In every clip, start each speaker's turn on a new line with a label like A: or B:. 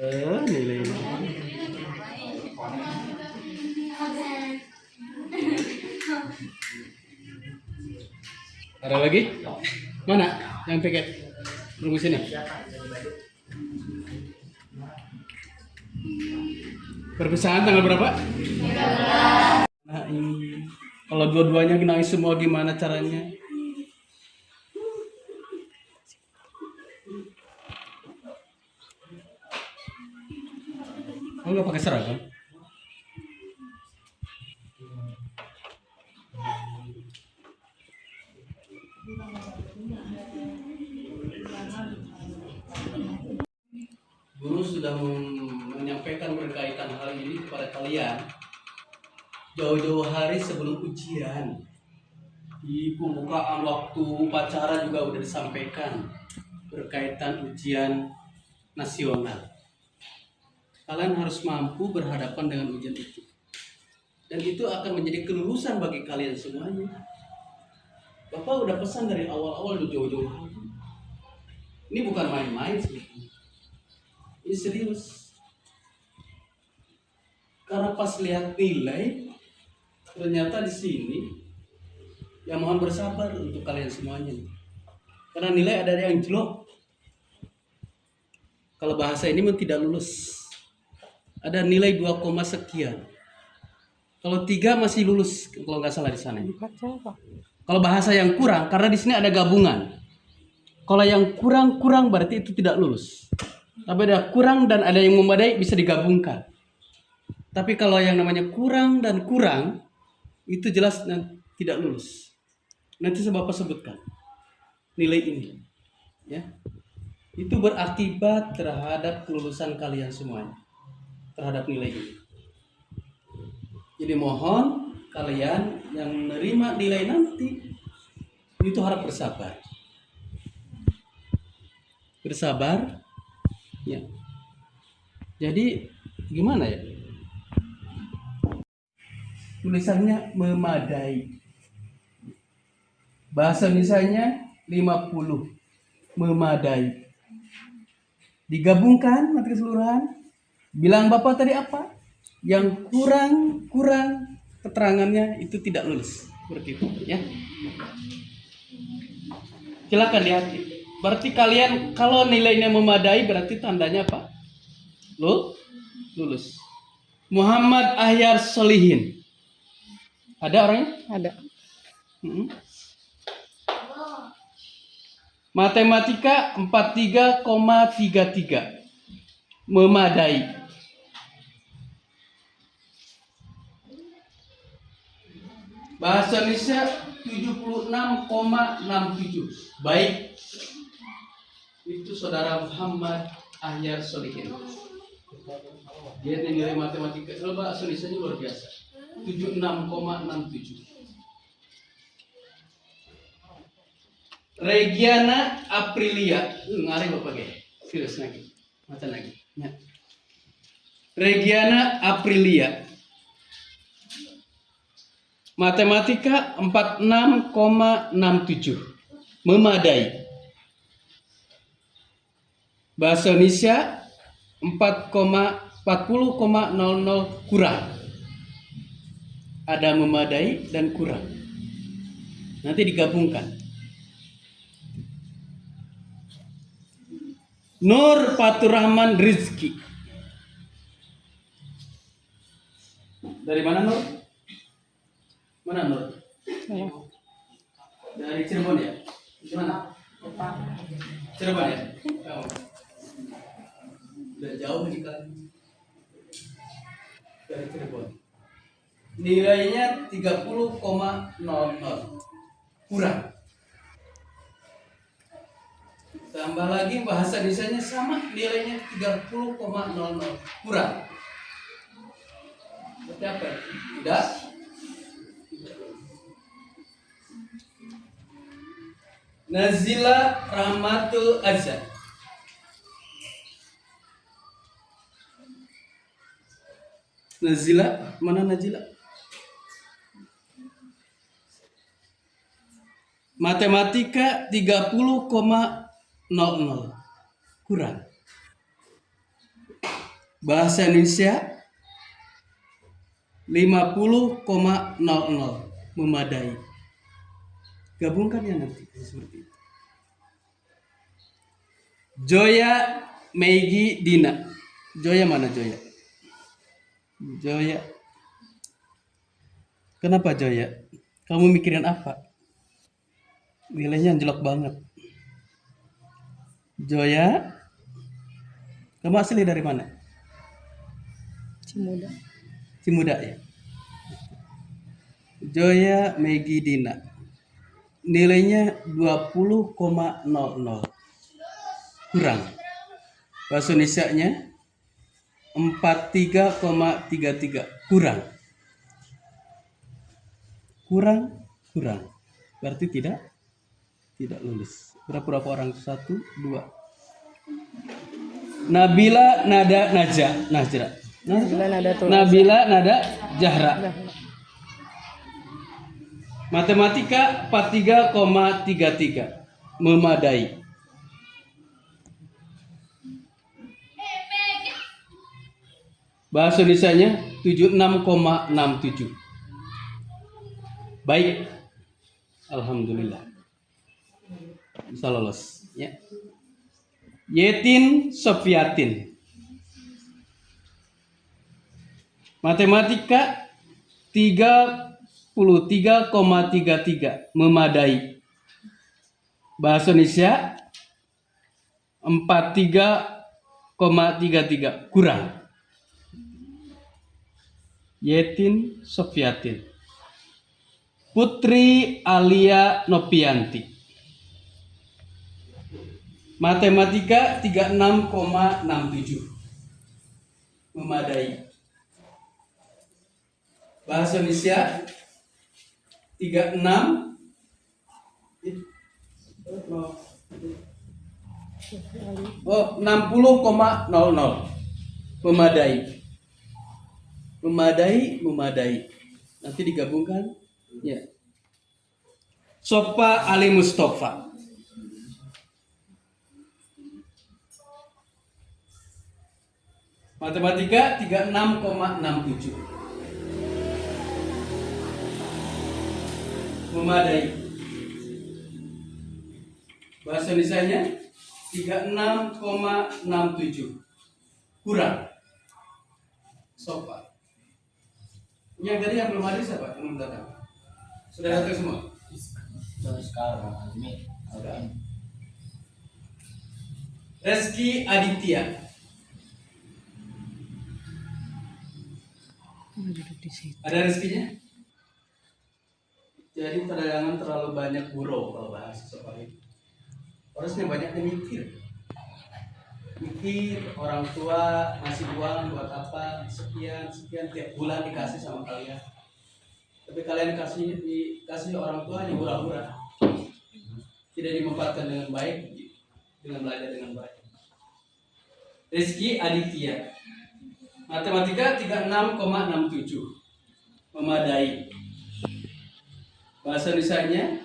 A: Nilai. Ada lagi? Mana yang paket? Rumus ini. Perpisahan tanggal berapa? Nah, ini kalau dua-duanya nangis semua gimana caranya? Oh, nggak pakai seragam? Guru sudah menyampaikan berkaitan hal ini kepada kalian jauh-jauh hari sebelum ujian. Di pembukaan waktu upacara juga sudah disampaikan berkaitan ujian nasional. Kalian harus mampu berhadapan dengan ujian itu. Dan itu akan menjadi kelulusan bagi kalian semuanya. Bapak udah pesan dari awal-awal jauh-jauh hari. Ini bukan main-main sebetulnya. Ini serius. Karena pas lihat nilai, ternyata di sini, ya mohon bersabar untuk kalian semuanya. Karena nilai ada yang jelek. Kalau bahasa ini tidak lulus. Ada nilai 2, sekian. Kalau 3 masih lulus, kalau nggak salah di sana. Kalau bahasa yang kurang, karena di sini ada gabungan. Kalau yang kurang berarti itu tidak lulus. Tapi ada kurang dan ada yang memadai bisa digabungkan. Tapi kalau yang namanya kurang dan kurang, itu jelas tidak lulus. Nanti saya Bapak sebutkan nilai ini. Ya. Itu berakibat terhadap kelulusan kalian semuanya. Terhadap nilai ini. Jadi mohon kalian yang menerima nilai nanti itu harap bersabar. Bersabar. Ya. Jadi gimana ya? Tulisannya memadai. Bahasa Indonesianya 50. Memadai. Digabungkan materi keseluruhan. Bilang Bapak tadi apa? Yang kurang keterangannya itu tidak lulus. Seperti itu ya. Silakan lihat. Berarti kalian kalau nilainya memadai berarti tandanya apa? Lulus. Muhammad Ahyar Solihin. Ada orangnya?
B: Ada.
A: Matematika 43,33. Memadai. Bahasa Indonesia 76,67. Baik. Itu saudara Muhammad Ahyar Solihin. Dia nilai matematika, bahasa Indonesia luar biasa. 76,67. Regiana Aprilia, ngari Bapak ge. Serius lagi. Macam lagi. Ya. Regiana Aprilia. Matematika 46,67. Memadai. Bahasa Indonesia 40,00 kurang. Ada memadai dan kurang. Nanti digabungkan. Nur Faturrahman Rizki. Dari mana Nur? Mana Nur? Dari Cirebon ya? Di mana? Cirebon ya? Oh. Udah jauh nih kan? Dari Cirebon. Nilainya 30,00. Kurang. Tambah lagi bahasa Indonesianya sama, nilainya 30,00. Kurang. Seperti apa? Tidak. Nazila Rahmatul Azhar. Nazila, mana Nazila? Matematika 30,00. Kurang. Bahasa Indonesia 50,00 memadai. Gabungkan ya nanti seperti itu. Joya, Meigi, Dina. Joya mana Joya? Joya. Kenapa Joya? Kamu mikirin apa? Nilainya anjlok banget. Joya, kamu asli dari mana? Cimuda ya. Joya, Megi, Dina. Nilainya 20,00. Kurang. Bahasa Indonesianya 43,33. Kurang. Berarti tidak lulus. Berapa orang? 1, 2. Nabila, Nada, Najra. Nabila, Nada, Jahra. Matematika 43,33. Memadai. Bahasa Indonesianya 76,67. Baik. Alhamdulillah. Bisa lolos ya. Yetin Sofiatin. Matematika 33,33. Memadai. Bahasa Indonesia 43,33. Kurang. Yetin Sofiatin. Putri Alia Nopianti. Matematika 36,67. Memadai. Bahasa Indonesia 36 60,00. Memadai. Nanti digabungkan ya. Sofa Ali Mustafa. Matematika 36,67. Memadai. Bahasa Indonesianya 36,67. Kurang. Sofa. Yang tadi yang belum ada siapa? Yang belum datang. Sudah datang semua?
B: Sekarang ini
A: Reski Aditya. Ada rezekinya? Jadi jangan terlalu banyak gurau kalau bahas soal itu. Harusnya banyak yang mikir orang tua ngasih uang buat apa sekian tiap bulan dikasih sama kalian. Tapi kalian dikasih orang tua hanya hura-hura. Tidak dimanfaatkan dengan baik, dengan belajar dengan baik. Reski Aditya. Matematika 36,67. Memadai. Bahasa Indonesianya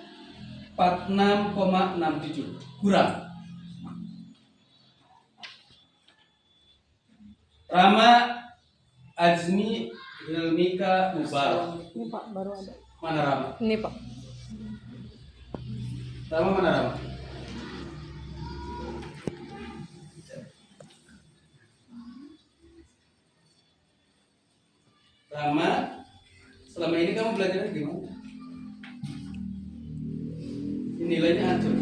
A: 46,67. Kurang. Rama Azmi Hilmika Mubarak.
C: Ini Pak, baru ada.
A: Mana Rama?
C: Ini Pak.
A: Rama mana Rama? Rama, selama ini kamu belajar gimana? Ini nilainya hancur.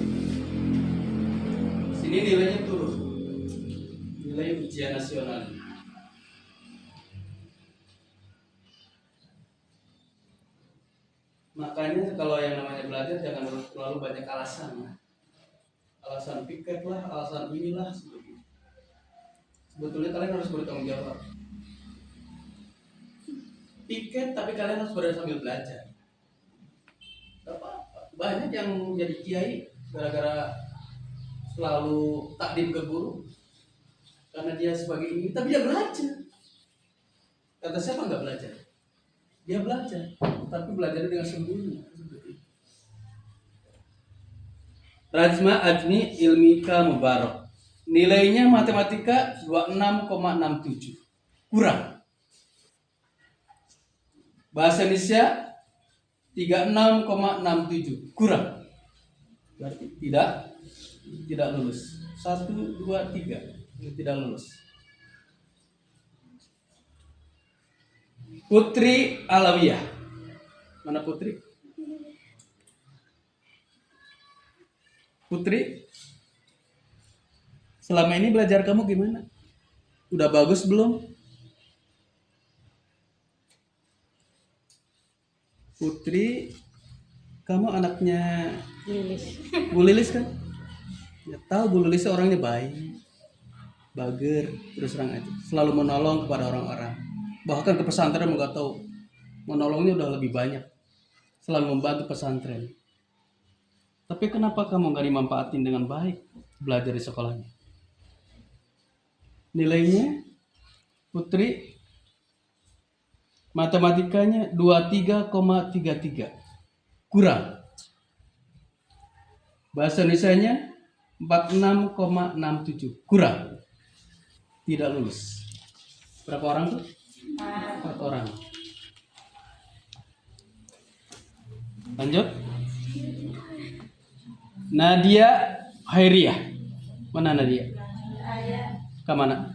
A: Sini nilainya turun. Nilai ujian nasional. Makanya kalau yang namanya belajar jangan terlalu banyak alasan. Alasan piket lah, alasan inilah seperti itu. Sebetulnya kalian harus bertanggung jawab. Piket tapi kalian harus berada sambil belajar. Banyak yang jadi kiai gara-gara selalu takdim ke guru karena dia sebagai ini, tapi dia belajar. Kata siapa nggak belajar? Dia belajar, tapi belajar dengan sembunyi. Rajma Ajni Ilmika Mubarak. Nilainya matematika 26,67. kurang. Bahasa Indonesia 36,67 kurang. Berarti tidak lulus. 1, 2, 3 ini tidak lulus. Putri Alawiyah. Mana Putri? Putri, selama ini belajar kamu gimana? Udah bagus belum? Putri, kamu anaknya Bu Lilis kan? Ya tahu Bu Lilis orangnya baik, bager, terus terang aja, selalu menolong kepada orang-orang. Bahkan ke pesantren nggak tahu, menolongnya udah lebih banyak, selalu membantu pesantren. Tapi kenapa kamu nggak dimanfaatin dengan baik belajar di sekolahnya? Nilainya Putri matematikanya 23,33 kurang. Bahasa Indonesianya 46,67 kurang. Tidak lulus. Berapa orang tuh? 4 orang. Lanjut. Nadia Hairiah. Mana Nadia? Ke mana?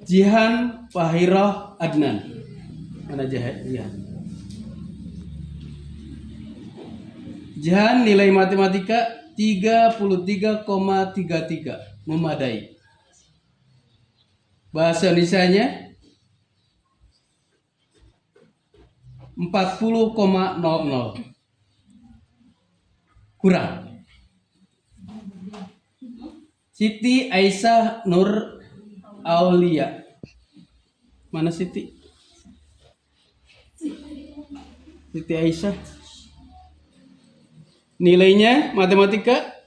A: Jihan Fahirah Adnan. Mana Jihan? Jihan nilai matematika 33,33 memadai. Bahasa Indonesianya 40,00 kurang. Siti Aisyah Nur Aulia. Mana Siti? Siti Aisyah. Nilainya matematika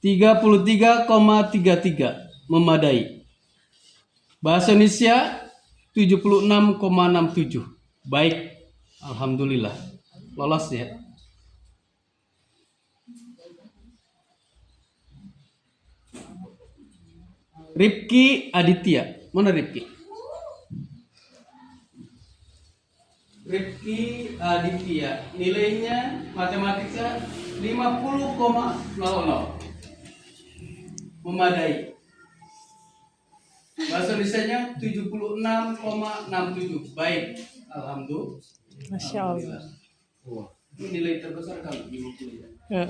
A: 33,33 memadai. Bahasa Indonesia 76,67. Baik. Alhamdulillah. Lolos ya. Rifki Aditya. Mana Rifki? Rifki Aditya. Nilainya matematika 50,00. Memadai. Bahasa Indonesianya 76,67. Baik. Alhamdulillah.
C: Masya Allah.
A: Ini nilai terbesar kali di buku ya.
C: Ya.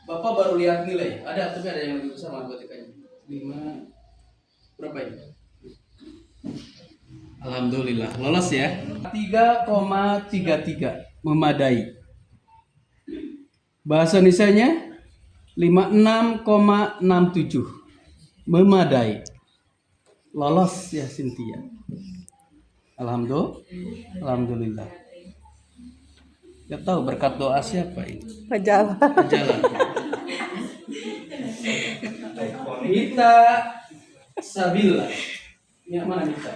A: Bapak baru lihat nilai. Tapi ada yang lebih besar matematikanya. 5 berapa ini? Alhamdulillah lolos ya. 3,33 memadai. Bahasa Indonesianya 56,67 memadai. Lolos ya Cynthia. Alhamdulillah. Gak tahu berkat doa siapa ini.
C: Pajalan.
A: Mita Sabila. Ini yang mana Mita?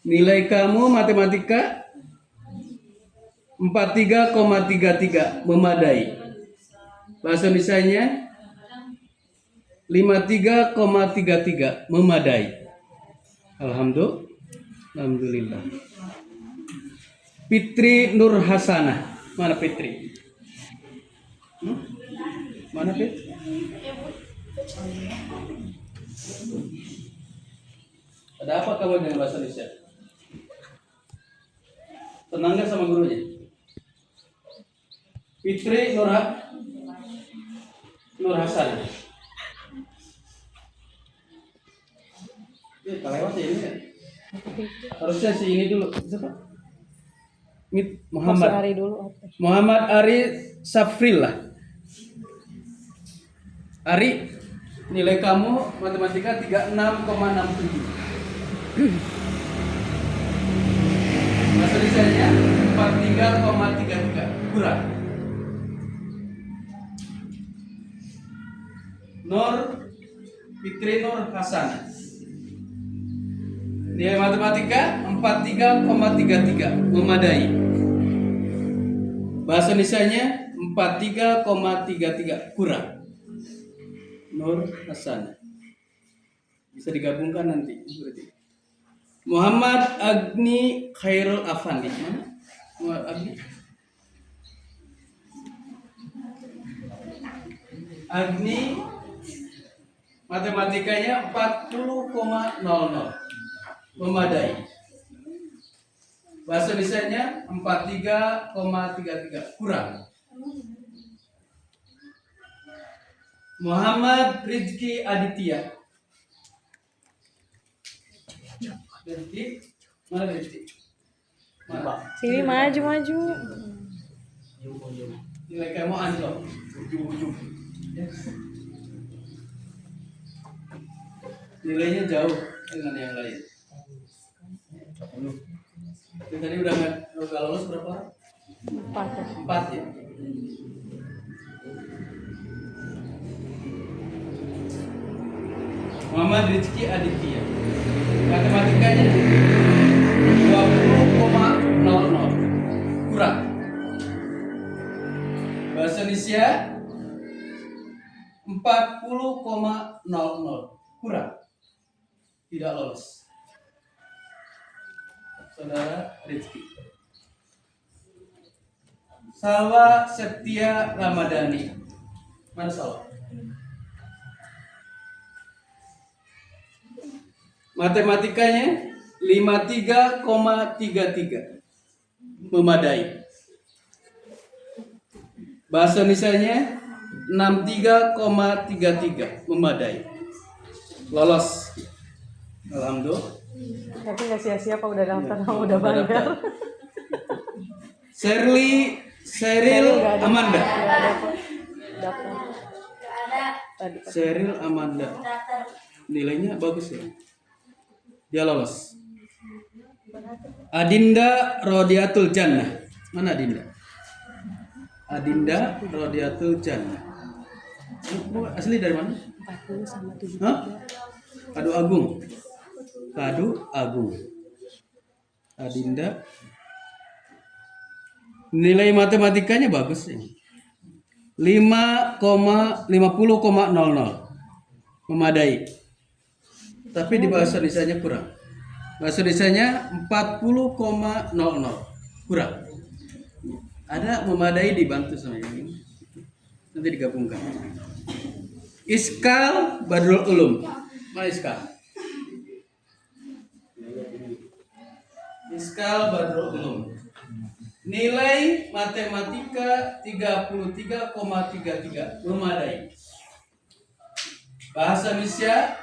A: Nilai kamu matematika 43,33 memadai. Bahasa Indonesianya 53,33 memadai. Alhamdulillah. Fitri Nur Hasanah. Mana Fitri? Mana Fitri? Ada apa kamu dengan bahasa Indonesia? Tenang gak sama gurunya? Fitri Nur Hasanah. Ya, kelewat ya ini ya. Harusnya si ini dulu. Siapa? Muhammad
C: Ari dulu.
A: Muhammad Ari Safrillah. Ari, nilai kamu matematika 36,67. Bahasa Indonesianya 43,33 kurang. Fitri Nur Hasanah. Nilai matematika 43,33 memadai. Bahasa Indonesianya 43,33 kurang. Nur Hasan. Bisa digabungkan nanti berarti. Muhammad Agni Khairul Afandi. Mana? Muhammad Agni. Agni matematikanya 40,00. Memadai. Bahasa Indonesianya 43,33 kurang. Muhammad Rizki Aditya. Rizki, mana Rizki? Mana?
C: Sini maju.
A: Nilai kamu anjlok. Nilainya jauh dengan yang lain. Tadi udah nggak lolos berapa? 4 ya. Muhammad Rizki Aditya. Matematikanya 20,00 kurang. Bahasa Indonesia 40,00 kurang. Tidak lolos. Saudara Rizki. Salwa Septia Ramadhani. Mana Salwa? Matematikanya 53,33. Memadai. Bahasa Indonesianya 63,33. Memadai. Lolos. Alhamdulillah.
C: Tapi nggak sia-sia Pak udah daftar, udah bayar.
A: Seril Amanda.
C: Nggak ada Pak. Daftar. Tadi Pak.
A: Seril Amanda. Nilainya bagus ya. Dia lolos. Adinda Rodiatul Jannah. Mana Adinda? Adinda Rodiatul Jannah. Asli dari mana?
C: 40 sama 7.
A: Hah? Kadu Agung. Kadu Agung. Adinda. Nilai matematikanya bagus ya. 50,00. Memadai. Tapi di bahasa Indonesianya kurang. Bahasa Indonesianya 40,00 kurang. Ada memadai dibantu sama yang ini. Nanti digabungkan. Iskal Badrul Ulum. Mana Iskal? Iskal Badrul Ulum. Nilai matematika 33,33 memadai. Bahasa Indonesia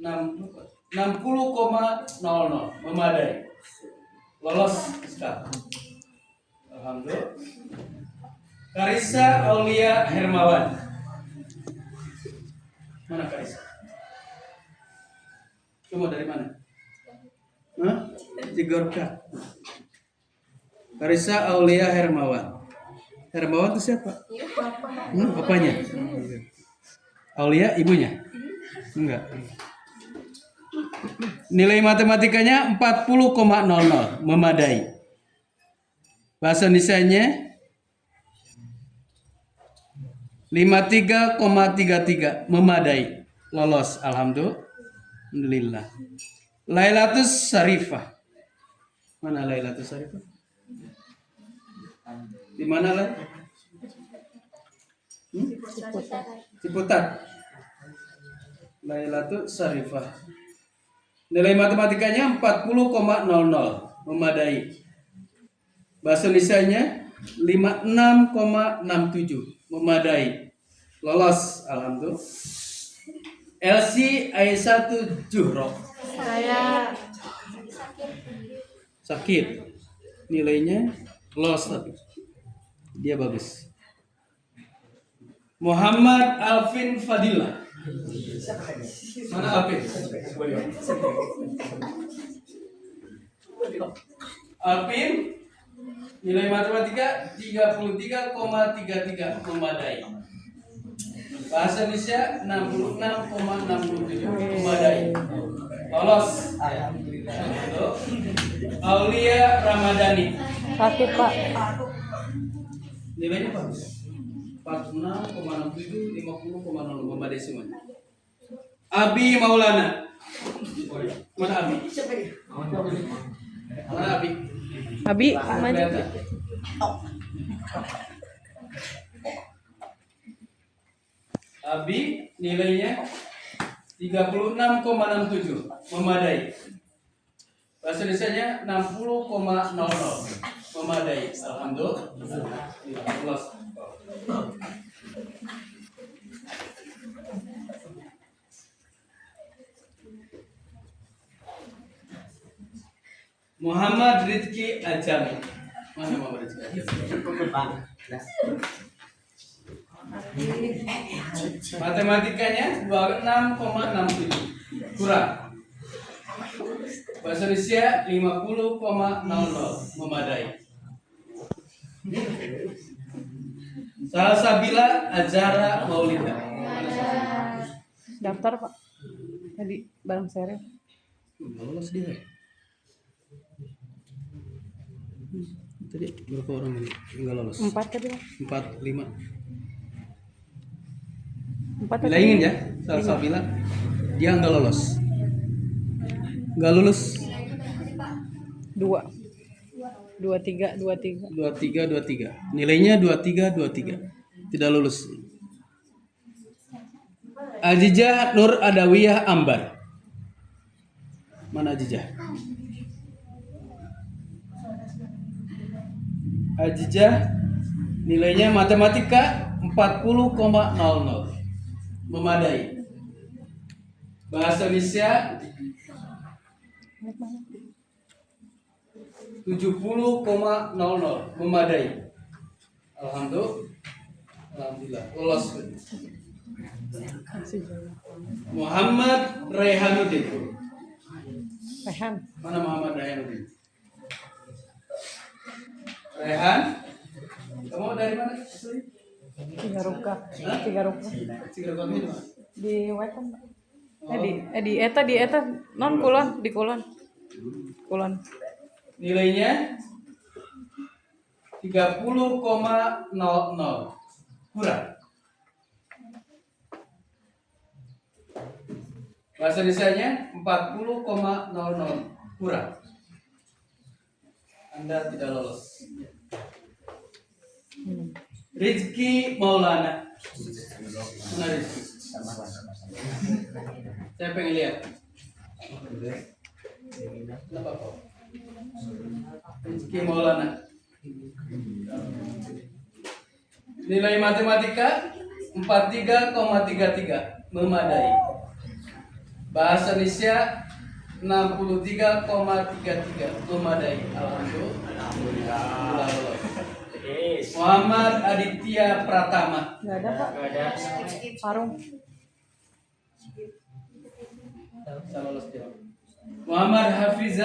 A: 60,00 memadai. Lolos Iskal. Alhamdulillah. Karissa Aulia Hermawan. Mana Karissa? Cuma dari mana? Hah? Cigorka. Karissa Aulia Hermawan. Hermawan itu siapa? Bapaknya. Aulia ibunya? Enggak. Nilai matematikanya 40,00 memadai. Bahasa Indonesianya 53,33 memadai. Lolos alhamdulillah. Lailatus Sarifah. Mana Lailatus Sarifah? Di mana lah? Ciputat. Lailatus Sarifah. Nilai matematikanya 40,00 memadai. Bahasa Indonesianya 56,67 memadai. Lolos alhamdulillah. Elsie Aisyatu Juhro.
C: Saya
A: Sakit. Nilainya lolos tapi dia bagus. Muhammad Alvin Fadila. Mana Alvin? Alvin nilai matematika 33,33 memadai. Bahasa Indonesia 66,67 memadai. Lolos. Alhamdulillah. Aulia Ramadhani.
C: Sakit Pak.
A: Nilainya bagus. 46,67, 50,0 memadai semuanya. Abi Maulana. Mana Abi? Mana Abi?
C: Abi maju.
A: Kelihatan. Abi nilainya 36,67, memadai. Bahasa Indonesianya 60,00, memadai. Alhamdulillah. Lolos. Muhammad Rizki Ajami. Mana Muhammad Rizki Ajami? Matematikanya 26,67, kurang. Bahasa Indonesia 50,00, memadai. Salsabila Azara Maulida.
C: Daftar Pak. Tadi bareng seri.
A: Nggak lolos dia. Tadi berapa orang ini nggak lolos?
C: 4 tadi Pak.
A: 4, 5.
C: 4
A: Bila ingin ya, Salsabila dia nggak lolos. Nggak lulus.
C: 2. 23, 23.
A: 23, 23. Nilainya 23, 23. Tidak lulus. Ajijah Nur Adawiyah Ambar. Mana Ajijah? Ajijah nilainya matematika 40,00, memadai. Bahasa Indonesia 70,00, memadai. Alhamdulillah lolos. Muhammad Rehanuddin.
C: Rehan.
A: Mana Muhammad Rehanuddin? Rehan, kamu dari mana?
C: Cigaruka.
A: Cigaruka ini mana?
C: Di Wetan Pak. Di eta non kulon di kulon. Kulon.
A: Nilainya 30,00, kurang. Bahasa Indonesianya 40,00, kurang. Anda tidak lolos. Rizki Maulana. Mana Rizki? Saya pengen lihat. Kenapa Pak? Rizki Maulana. Nilai matematika 43,33, memadai. Bahasa Indonesia 63,33, memadai. Alhamdulillah. Muhammad Aditya Pratama.
C: Enggak ada Pak. Sarung.
A: Saya lolos dia. Muhammad Hafiz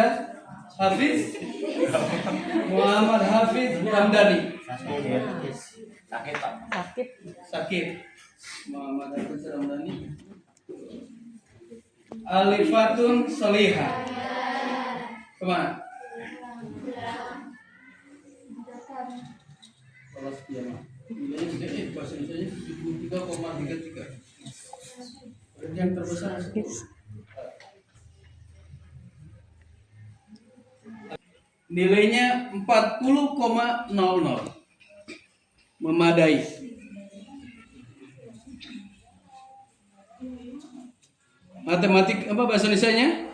A: Muhammad Hafiz Hamdani.
B: Sakit Pak.
C: Sakit.
A: Muhammad Hafiz Hamdani. Alifatun Solihah. Kemana? Lolos dia mah. Nilainya sedikit, bahasa Indonesia 73,33. Yang terbesar nilainya 40,00, memadai. Matematik apa bahasa Indonesianya?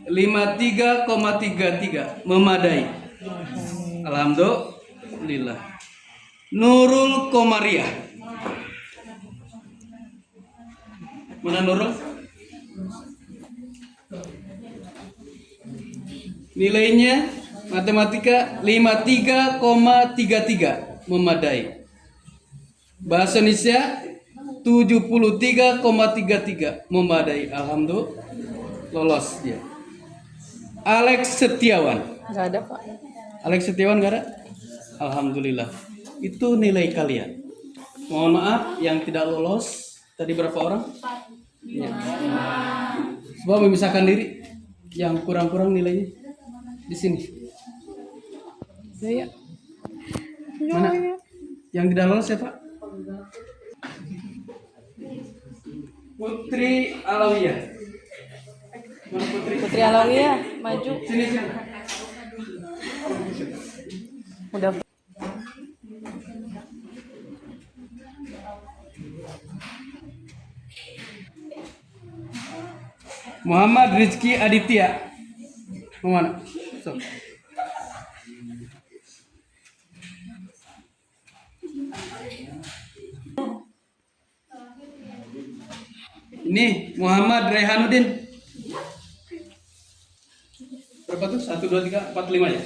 A: 53,33, memadai. Alhamdulillah. Nurul Komariah. Mana Nurul? Nilainya matematika 53,33, memadai. Bahasa Indonesia 73,33, memadai. Alhamdulillah lolos dia. Alex Setiawan.
C: Enggak ada Pak.
A: Alex Setiawan enggak ada? Alhamdulillah. Itu nilai kalian. Mohon maaf yang tidak lolos. Tadi berapa orang? Ya. Coba memisahkan diri. Yang kurang-kurang nilainya. Di sini.
C: Ya.
A: Mana? Yang tidak lolos siapa? Putri Alawiyah. Mana Putri?
C: Putri Alawiyah maju.
A: Sini sini.
C: Udah.
A: Muhammad Rizky Aditya. Mau mana? So. Ini Muhammad Rehanuddin. Berapa tuh? 1, 2, 3, 4, 5 ya?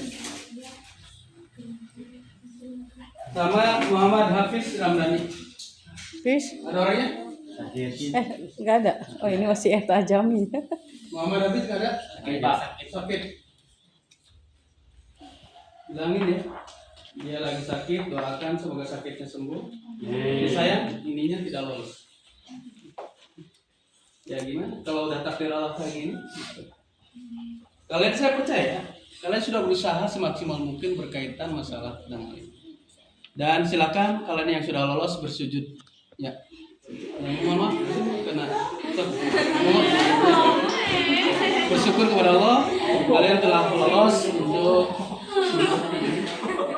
A: Sama Muhammad Hafiz Ramdhani.
C: Fish.
A: Ada orangnya?
C: Nggak ada. Oh ini masih Eta Jami.
A: Muhammad Hafiz nggak ada? Sakit. Bilangin ya. Dia lagi sakit, doakan semoga sakitnya sembuh. Jadi saya ininya tidak lolos. Ya gimana? Kalau udah takdir Allah kayak gini, kalian saya percaya, kalian sudah berusaha semaksimal mungkin berkaitan masalah dan hal ini. Dan silakan kalian yang sudah lolos bersujud. Ya. Mohon maaf karena bersyukur kepada Allah kalian telah lolos untuk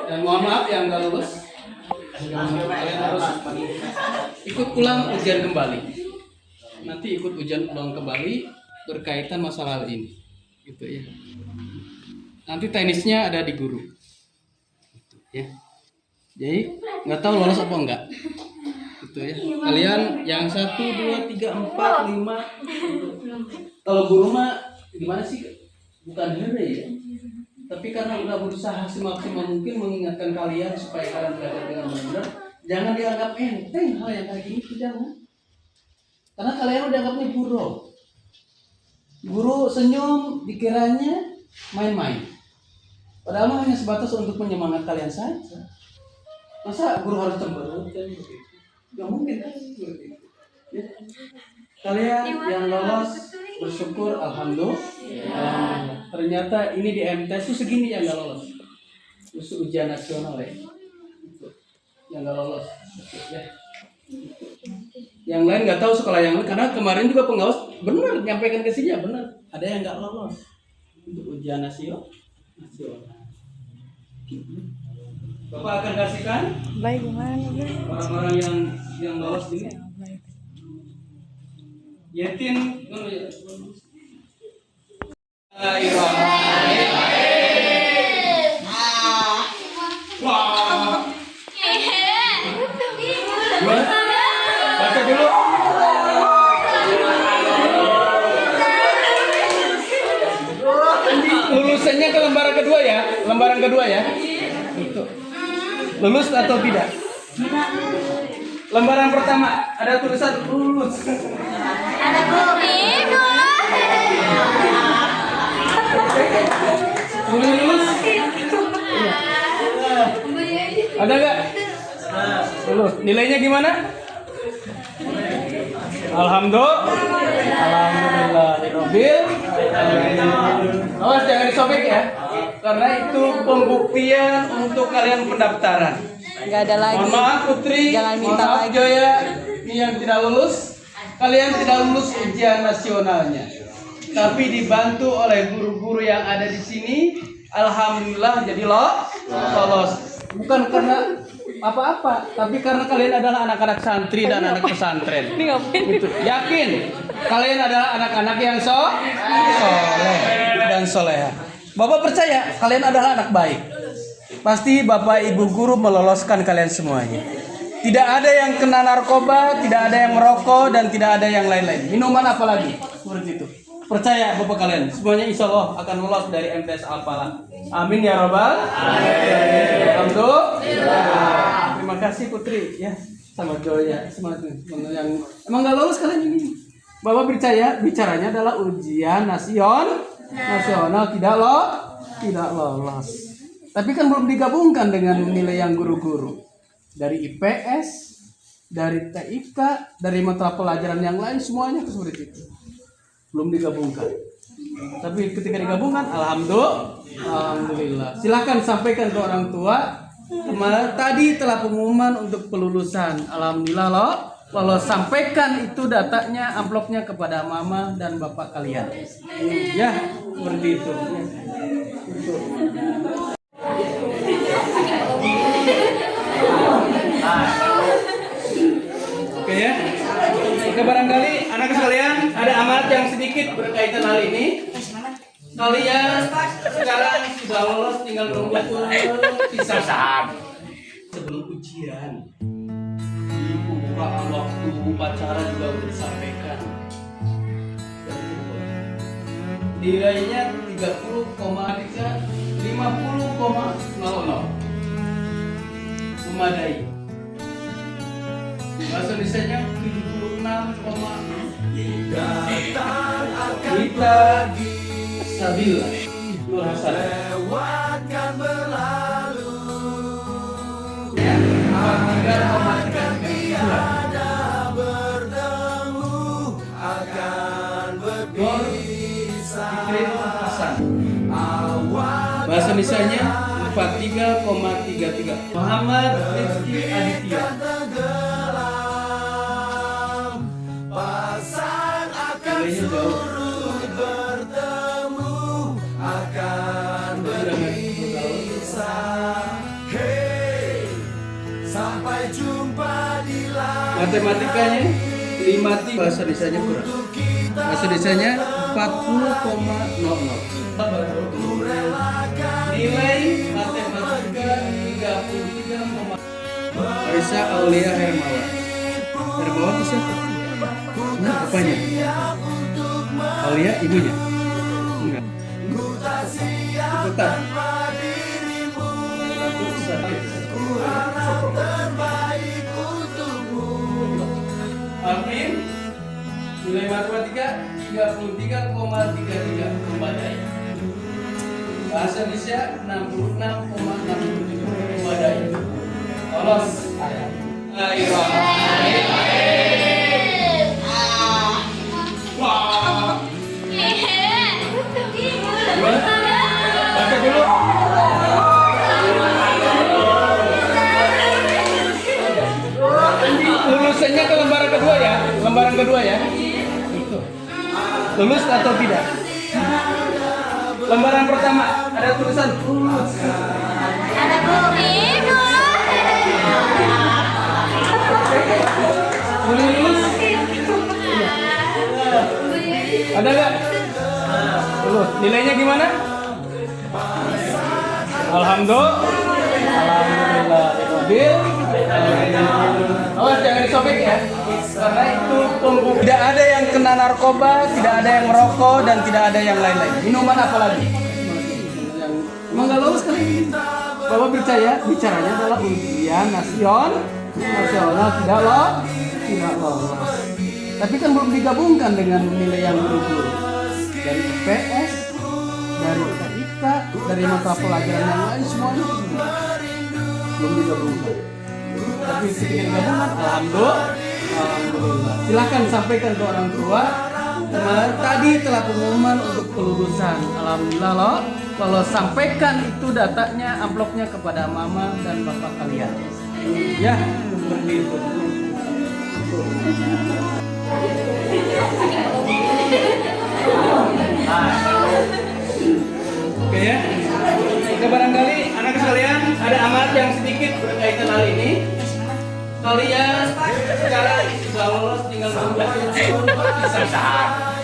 A: dan mohon maaf yang nggak lulus kalian harus ikut ulang ujian kembali. Nanti ikut ujian ulang kembali berkaitan masalah ini, gitu ya. Nanti teknisnya ada di guru, gitu, ya. Jadi nggak tahu lolos apa enggak, gitu ya. Kalian yang 1, 2, 3, 4, 5. Kalau guru mah gimana sih? Bukan here ya. Tapi karena udah berusaha semaksimal mungkin mengingatkan kalian supaya kalian belajar dengan benar, jangan dianggap enteng hal yang kayak gini, jangan. Karena kalian udah anggapnya guru. Guru senyum dikiranya main-main. Padahal mah hanya sebatas untuk menyemangat kalian saja. Masa guru harus cemberut kan begitu? Gak mungkin kan seperti itu. Ya. Kalian yang lolos bersyukur alhamdulillah. Ternyata ini di MTS itu segini yang gak lolos. Terus ujian nasional ya. Yang gak lolos. Ya. Yang lain nggak tahu sekolah yang lain karena kemarin juga pengawas benar nyampaikan ke sini ya benar ada yang nggak lolos untuk ujian nasional. Bapak akan kasihkan
C: Baik gimana Bang?
A: orang-orang yang lolos ini. Yatin baca dulu. Lulusannya ke lembaran kedua ya, lembaran kedua ya. Lulus atau tidak? Lembaran pertama ada tulisan lulus.
D: Ada kopiku.
A: Lulus. Ada nggak? Lulus. Nilainya gimana? Alhamdulillah. Awas jangan disobek ya. Karena itu pembuktian untuk kalian pendaftaran.
C: Nggak ada lagi.
A: Mohon maaf Putri,
C: Jangan minta
A: mohon maaf
C: lagi.
A: Joya, ini yang tidak lulus. Kalian tidak lulus ujian nasionalnya. Tapi dibantu oleh guru-guru yang ada di sini, alhamdulillah jadi lolos. Bukan karena apa-apa, tapi karena kalian adalah anak-anak santri dan anak pesantren.
C: Ini ngapain?
A: Gitu. Yakin kalian adalah anak-anak yang soleh dan soleha. Bapak percaya kalian adalah anak baik. Pasti Bapak Ibu guru meloloskan kalian semuanya. Tidak ada yang kena narkoba, tidak ada yang merokok, dan tidak ada yang lain-lain. Minuman apa lagi? Seperti itu. Percaya Bapak kalian, semuanya insya Allah akan lolos dari MTS Al-Falah. Amin ya Rabbal alamin. Alhamdulillah. Terima kasih Putri ya, sama Joya, semangat yang emang nggak lolos kalian ini. Bapak percaya bicaranya adalah ujian nasional tidak lolos. Tapi kan belum digabungkan dengan nilai yang guru-guru dari IPS, dari TIK, dari mata pelajaran yang lain semuanya seperti itu. Belum digabungkan. Tapi ketika digabungkan, alhamdulillah. Silakan sampaikan ke orang tua. Tadi telah pengumuman untuk pelulusan. Alhamdulillah lolos. Sampaikan itu datanya, amplopnya kepada mama dan bapak kalian. Ya, seperti itu. Oke ya. Oke, barangkali anak sekalian ada amanat yang sedikit berkaitan hal ini. Kalian sekarang sudah lolos, tinggal nunggu pisah sebelum ujian. Pembukaan waktu upacara juga sudah disampaikan. Nilainya 30,3 50,00. Memadai. Bahasa Indonesianya 76,3. Kita Sabila Nur Hasan. Lewatkan berlalu. Ya, 43,3 bertemu akan berpisah. Hasan. Bahasa Indonesianya 43,33. Muhammad Rizky Aditya. Nilainya jauh.
E: Sampai jumpa di lain.
A: Matematikanya 53, bahasa desanya kurang. Bahasa desanya 40,00. Nilai matematika 33. Arisa Aulia Hermawan. Hermawan itu siapa? Nah, apanya? Aulia ibunya? Enggak. Tetap. Alvin, nilai matematika 33,33 memadai. Bahasa Indonesia 66,67 memadai. Lolos. Baca dulu. Lulusannya ke lembaran kedua ya, lembaran kedua ya. Lulus atau tidak? Lembaran pertama ada tulisan lulus. Boleh lulus? Ada nggak? Lulus. Nilainya gimana? Alhamdulillah. Oh, jangan disobek ya. Karena itu tidak ada yang kena narkoba, tidak ada yang merokok, dan tidak ada yang lain-lain. Minuman apa lagi? Emang nggak lolos kali? Bapak percaya bicaranya adalah ujian nasional, tidak lolos. Tapi kan belum digabungkan dengan nilai yang buruk-buruk dari IPS, dari TIK, dari mata pelajaran yang lain semuanya belum digabungkan. Tapi ketika digabungkan, alhamdulillah. Silakan sampaikan ke orang tua. Tadi telah pengumuman untuk kelulusan. Alhamdulillah lolos. Sampaikan itu datanya, amplopnya kepada mama dan bapak kalian. Ya, seperti itu. Oke ya. Oke, barangkali anak sekalian ada amanat yang sedikit berkaitan hal ini. Kalian sekarang sudah lolos, tinggal nunggu pisah.